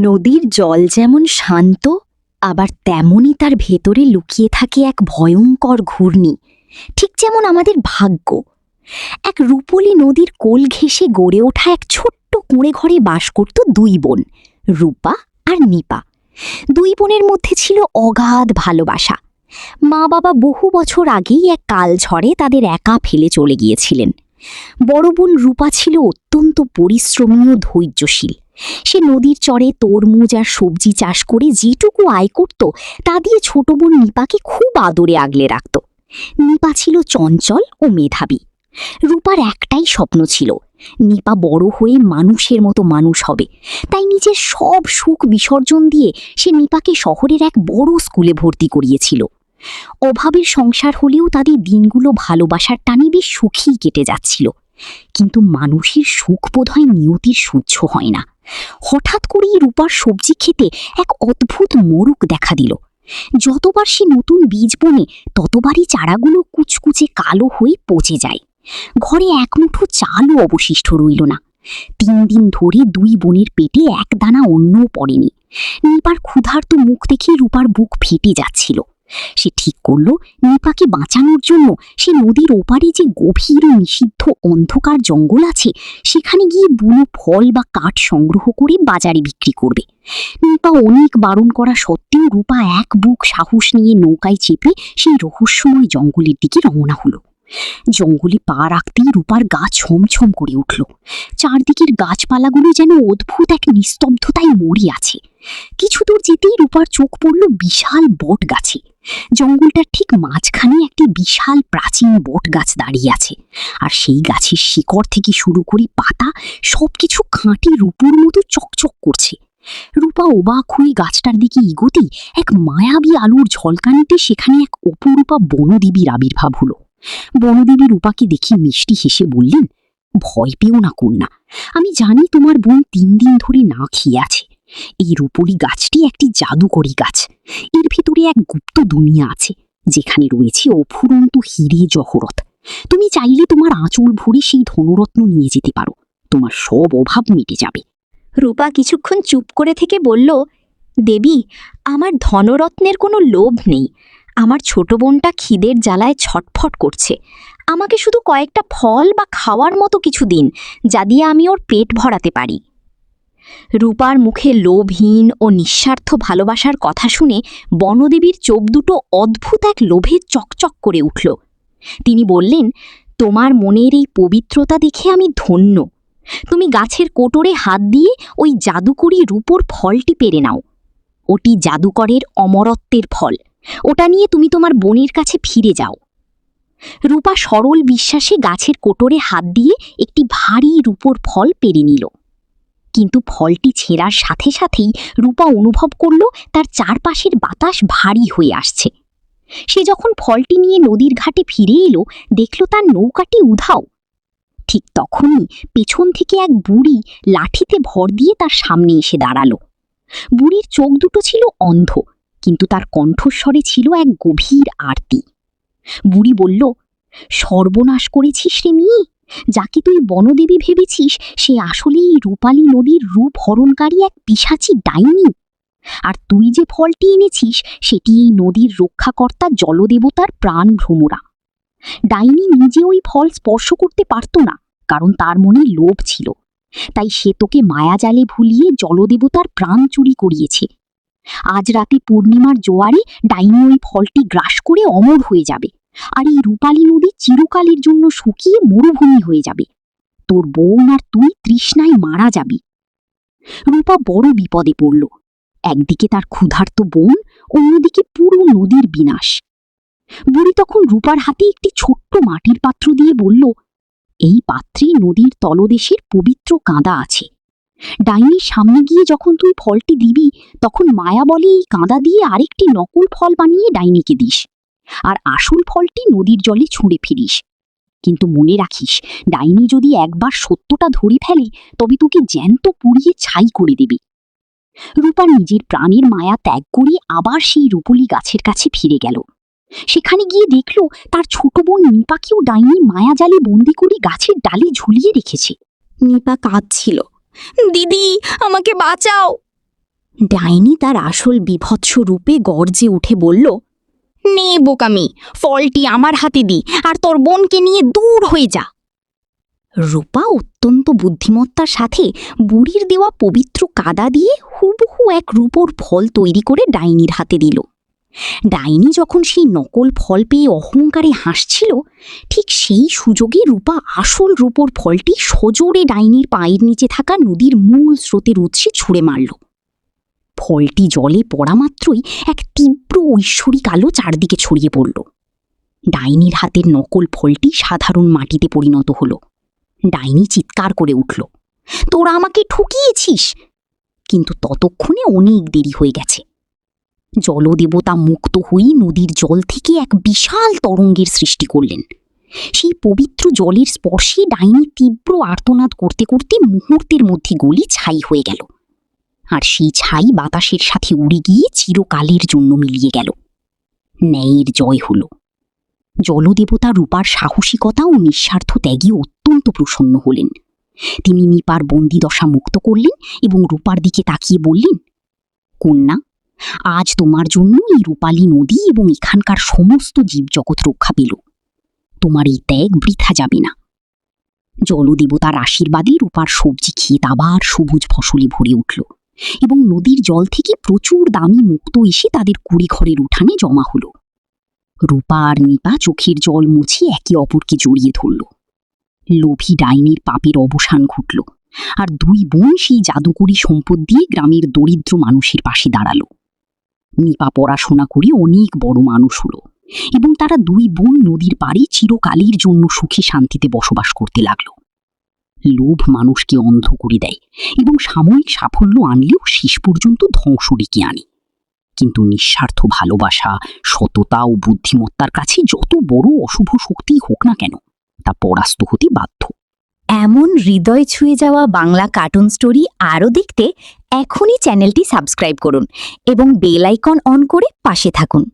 নদীর জল যেমন শান্ত, আবার তেমনই তার ভেতরে লুকিয়ে থাকে এক ভয়ঙ্কর ঘূর্ণি, ঠিক যেমন আমাদের ভাগ্য। এক রূপলী নদীর কোল ঘেঁষে গড়ে ওঠা এক ছোট্ট কুঁড়ে ঘরে বাস করত দুই বোন, রূপা আর নিপা। দুই বোনের মধ্যে ছিল অগাধ ভালোবাসা। মা বাবা বহু বছর আগেই এক কাল ঝড়ে তাদের একা ফেলে চলে গিয়েছিলেন। বড় বোন রূপা ছিল অত্যন্ত পরিশ্রমী ও ধৈর্যশীল। সে নদীর চরে তরমুজ আর সবজি চাষ করে যেটুকু আয় করত তা দিয়ে ছোট বোন নিপাকে খুব আদরে আগলে রাখত। নিপা ছিল চঞ্চল ও মেধাবী। রূপার একটাই স্বপ্ন ছিল, নিপা বড় হয়ে মানুষের মতো মানুষ হবে। তাই নিজের সব সুখ বিসর্জন দিয়ে সে নিপাকে শহরের এক বড় স্কুলে ভর্তি করিয়েছিল। অভাবের সংসার হলেও তাদের দিনগুলো ভালোবাসার টানে বেশ সুখেই কেটে যাচ্ছিল। কিন্তু মানুষের সুখ বোধহয় নিয়তির সহ্য হয় না। হঠাৎ করেই রূপার সবজি খেতে এক অদ্ভুত মোড়ক দেখা দিল। যতবার সে নতুন বীজ বোনে ততবারই চারাগুলো কুচকুচে কালো হয়ে পচে যায়। ঘরে এক মুঠো চালও অবশিষ্ট রইল না। 3 দিন ধরে দুই বোনের পেটে এক দানা অন্নও পড়েনি। নিপার ক্ষুধার্ত মুখ দেখে রূপার বুক ফেটে যাচ্ছিল। সে ঠিক করল, নিপাকে বাঁচানোর জন্য সে নদীর ওপারে যে গভীর ও নিষিদ্ধ অন্ধকার জঙ্গল আছে সেখানে গিয়ে বুনো ফল বা কাঠ সংগ্রহ করে বাজারে বিক্রি করবে। নিপা অনেক বারণ করা সত্ত্বেও রূপা এক বুক সাহস নিয়ে নৌকায় চেপে সেই রহস্যময় জঙ্গলের দিকে রওনা হলো। জঙ্গলে পা রাখতেই রূপার গা ছমছম করে উঠল। চারদিকের গাছপালাগুলো যেন অদ্ভুত এক নিস্তব্ধতায় মরে আছে। কিছু দূর যেতেই রূপার চোখ পড়ল বিশাল বট গাছে। জঙ্গলটার ঠিক মাঝখানে একটি বিশাল প্রাচীন বট গাছ দাঁড়িয়ে আছে, আর সেই গাছের শিকড় থেকে শুরু করে পাতা সবকিছু খাঁটি রূপোর মতো চকচক করছে। রূপা অবাক হয়ে গাছটার দিকে এগোতেই এক মায়াবী আলোর ঝলকানিতে সেখানে এক অপরূপা বনদেবীর আবির্ভাব হলো। বনদেবী রূপাকে দেখে মিষ্টি হেসে বললেন, ভয় পেও না কন্যা, আমি জানি তোমার বোন 3 দিন ধরে না খেয়ে আছে। এই রূপলি গাছটি একটি জাদুকরী গাছ। এর ভিতরে এক গুপ্ত দুনিয়া আছে, যেখানে রয়েছে অফুরন্ত হিরে জহরত। তুমি চাইলে তোমার আঁচল ভরে সেই ধনরত্ন নিয়ে যেতে পারো, তোমার সব অভাব মিটে যাবে। রূপা কিছুক্ষণ চুপ করে থেকে বলল, দেবী, আমার ধনরত্নের কোনো লোভ নেই। আমার ছোট বোনটা খিদের জ্বালায় ছটফট করছে। আমাকে শুধু কয়েকটা ফল বা খাওয়ার মতো কিছু দিন, যা দিয়ে আমি ওর পেট ভরাতে পারি। রূপার মুখে লোভহীন ও নিঃস্বার্থ ভালোবাসার কথা শুনে বনদেবীর চোখ দুটো অদ্ভুত এক লোভে চকচক করে উঠল। তিনি বললেন, তোমার মনের এই পবিত্রতা দেখে আমি ধন্য। তুমি গাছের কোটরে হাত দিয়ে ওই জাদুকরী রূপোর ফলটি পেরে নাও। ওটি জাদুকরের অমরত্বের ফল। ওটা নিয়ে তুমি তোমার বোনের কাছে ফিরে যাও। রূপা সরল বিশ্বাসে গাছের কোটরে হাত দিয়ে একটি ভারী রূপোর ফল পেরে নিল। কিন্তু ফলটি ছেঁড়ার সাথে সাথেই রূপা অনুভব করল তার চারপাশের বাতাস ভারী হয়ে আসছে। সে যখন ফলটি নিয়ে নদীর ঘাটে ফিরে এলো, দেখল তার নৌকাটি উধাও। ঠিক তখনই পেছন থেকে এক বুড়ি লাঠিতে ভর দিয়ে তার সামনে এসে দাঁড়ালো। বুড়ির চোখ দুটো ছিল অন্ধ, কিন্তু তার কণ্ঠস্বরে ছিল এক গভীর আরতি। বুড়ি বলল, সর্বনাশ করেছিস রে মেয়ে, যাকে তুই বনদেবী ভেবেছিস সে আসলেই রূপালী নদীর রূপ হরণকারী এক পিশাচী ডাইনি। আর তুই যে ফলটি এনেছিস সেটি এই নদীর রক্ষাকর্তা জলদেবতার প্রাণ ভ্রমরা। ডাইনি নিজে ওই ফল স্পর্শ করতে পারত না, কারণ তার মনে লোভ ছিল। তাই সে তোকে মায়াজালে ভুলিয়ে জলদেবতার প্রাণ চুরি করিয়েছে। আজ রাতে পূর্ণিমার জোয়ারে ডাইনি ওই ফলটি গ্রাস করে অমর হয়ে যাবে, আর এই রূপালী নদী চিরকালের জন্য শুকিয়ে মরুভূমি হয়ে যাবে। তোর বোন আর তুই তৃষ্ণায় মারা যাবি। রূপা বড় বিপদে পড়ল। একদিকে তার ক্ষুধার্ত বোন, অন্যদিকে পুরো নদীর বিনাশ। বুড়ি তখন রূপার হাতে একটি ছোট্ট মাটির পাত্র দিয়ে বলল, এই পাত্রে নদীর তলদেশের পবিত্র কাঁদা আছে। ডাইনির সামনে গিয়ে যখন তুই ফলটি দিবি, তখন মায়া বলে এই কাঁদা দিয়ে আরেকটি নকল ফল বানিয়ে ডাইনিকে দিস, আর আসল ফলটি নদীর জলে ছুঁড়ে ফিরিস। কিন্তু মনে রাখিস, ডাইনি যদি একবার সত্যটা ধরে ফেলে তবে তোকে জ্যান্ত পুড়িয়ে ছাই করে দেবে। রূপা নিজের প্রাণের মায়া ত্যাগ করে আবার সেই রূপলি গাছের কাছে ফিরে গেল। সেখানে গিয়ে দেখল তার ছোট বোন নিপাকেও ডাইনি মায়াজালে বন্দি করে গাছের ডালে ঝুলিয়ে রেখেছে। নিপা কাঁদছিল, দিদি, আমাকে বাঁচাও। ডাইনি তার আসল বীভৎস রূপে গর্জে উঠে বলল, নে বোকামি, ফলটি আমার হাতে দি আর তোর বোনকে নিয়ে দূর হয়ে যা। রূপা অত্যন্ত বুদ্ধিমত্তার সাথে বুড়ির দেওয়া পবিত্র কাদা দিয়ে হুবহু এক রূপোর ফল তৈরি করে ডাইনির হাতে দিল। ডাইনি যখন সেই নকল ফল পেয়ে অহংকারে হাসছিল, ঠিক সেই সুযোগে রূপা আসল রূপোর ফলটি সজোরে ডাইনির পায়ের নিচে থাকা নদীর মূল স্রোতের উৎসে ছুঁড়ে মারল। ফলটি জলে পড়া মাত্রই এক তীব্র ঐশ্বরিক আলো চারদিকে ছড়িয়ে পড়ল। ডাইনির হাতের নকল ফলটি সাধারণ মাটিতে পরিণত হল। ডাইনি চিৎকার করে উঠল, তোরা আমাকে ঠকিয়েছিস। কিন্তু ততক্ষণে অনেক দেরি হয়ে গেছে। জলদেবতা মুক্ত হয়ে নদীর জল থেকে এক বিশাল তরঙ্গের সৃষ্টি করলেন। সেই পবিত্র জলের স্পর্শে ডাইনি তীব্র আর্তনাদ করতে করতে মুহূর্তের মধ্যে গলি ছাই হয়ে গেল। আর সেই ছাই বাতাসের সাথে উড়ে গিয়ে চিরকালের জন্য মিলিয়ে গেল। ন্যায়ের জয় হল। জলদেবতা রূপার সাহসিকতা ও নিঃস্বার্থ ত্যাগে অত্যন্ত প্রসন্ন হলেন। তিনি নিপার বন্দিদশা মুক্ত করলেন এবং রূপার দিকে তাকিয়ে বললেন, কন্যা, আজ তোমার জন্য এই রূপালী নদী এবং এখানকার সমস্ত জীবজগৎ রক্ষা পেল। তোমার এই ত্যাগ বৃথা যাবে না। জলদেবতার আশীর্বাদে রূপার সবজি ক্ষেত আবার সবুজ ফসলে ভরে উঠল এবং নদীর জল থেকে প্রচুর দামি মুক্ত এসে তাদের কুড়ি ঘরের উঠানে জমা হল। রূপা আর নিপা চোখের জল মুছে একে অপরকে জড়িয়ে ধরল। লোভী ডাইনির পাপের অবসান ঘটল আর দুই বোন সেই জাদুকরী সম্পদ দিয়ে গ্রামের দরিদ্র মানুষের পাশে দাঁড়ালো। নিপা পড়াশোনা করে অনেক বড় মানুষ হলো এবং তারা দুই বোন নদীর পাড়ে চিরকালের জন্য সুখে শান্তিতে বসবাস করতে লাগল। লোভ মানুষকে অন্ধ করে দেয় এবং সাময়িক সাফল্য আনলেও শেষ পর্যন্ত ধ্বংস ডেকে আনে। কিন্তু নিঃস্বার্থ ভালোবাসা, সততা ও বুদ্ধিমত্তার কাছে যত বড় অশুভ শক্তি হোক না কেন, তা পরাস্ত হতে বাধ্য। এমন হৃদয় ছুঁয়ে যাওয়া বাংলা কার্টুন স্টোরি আরও দেখতে এখনই চ্যানেলটি সাবস্ক্রাইব করুন এবং বেল আইকন অন করে পাশে থাকুন।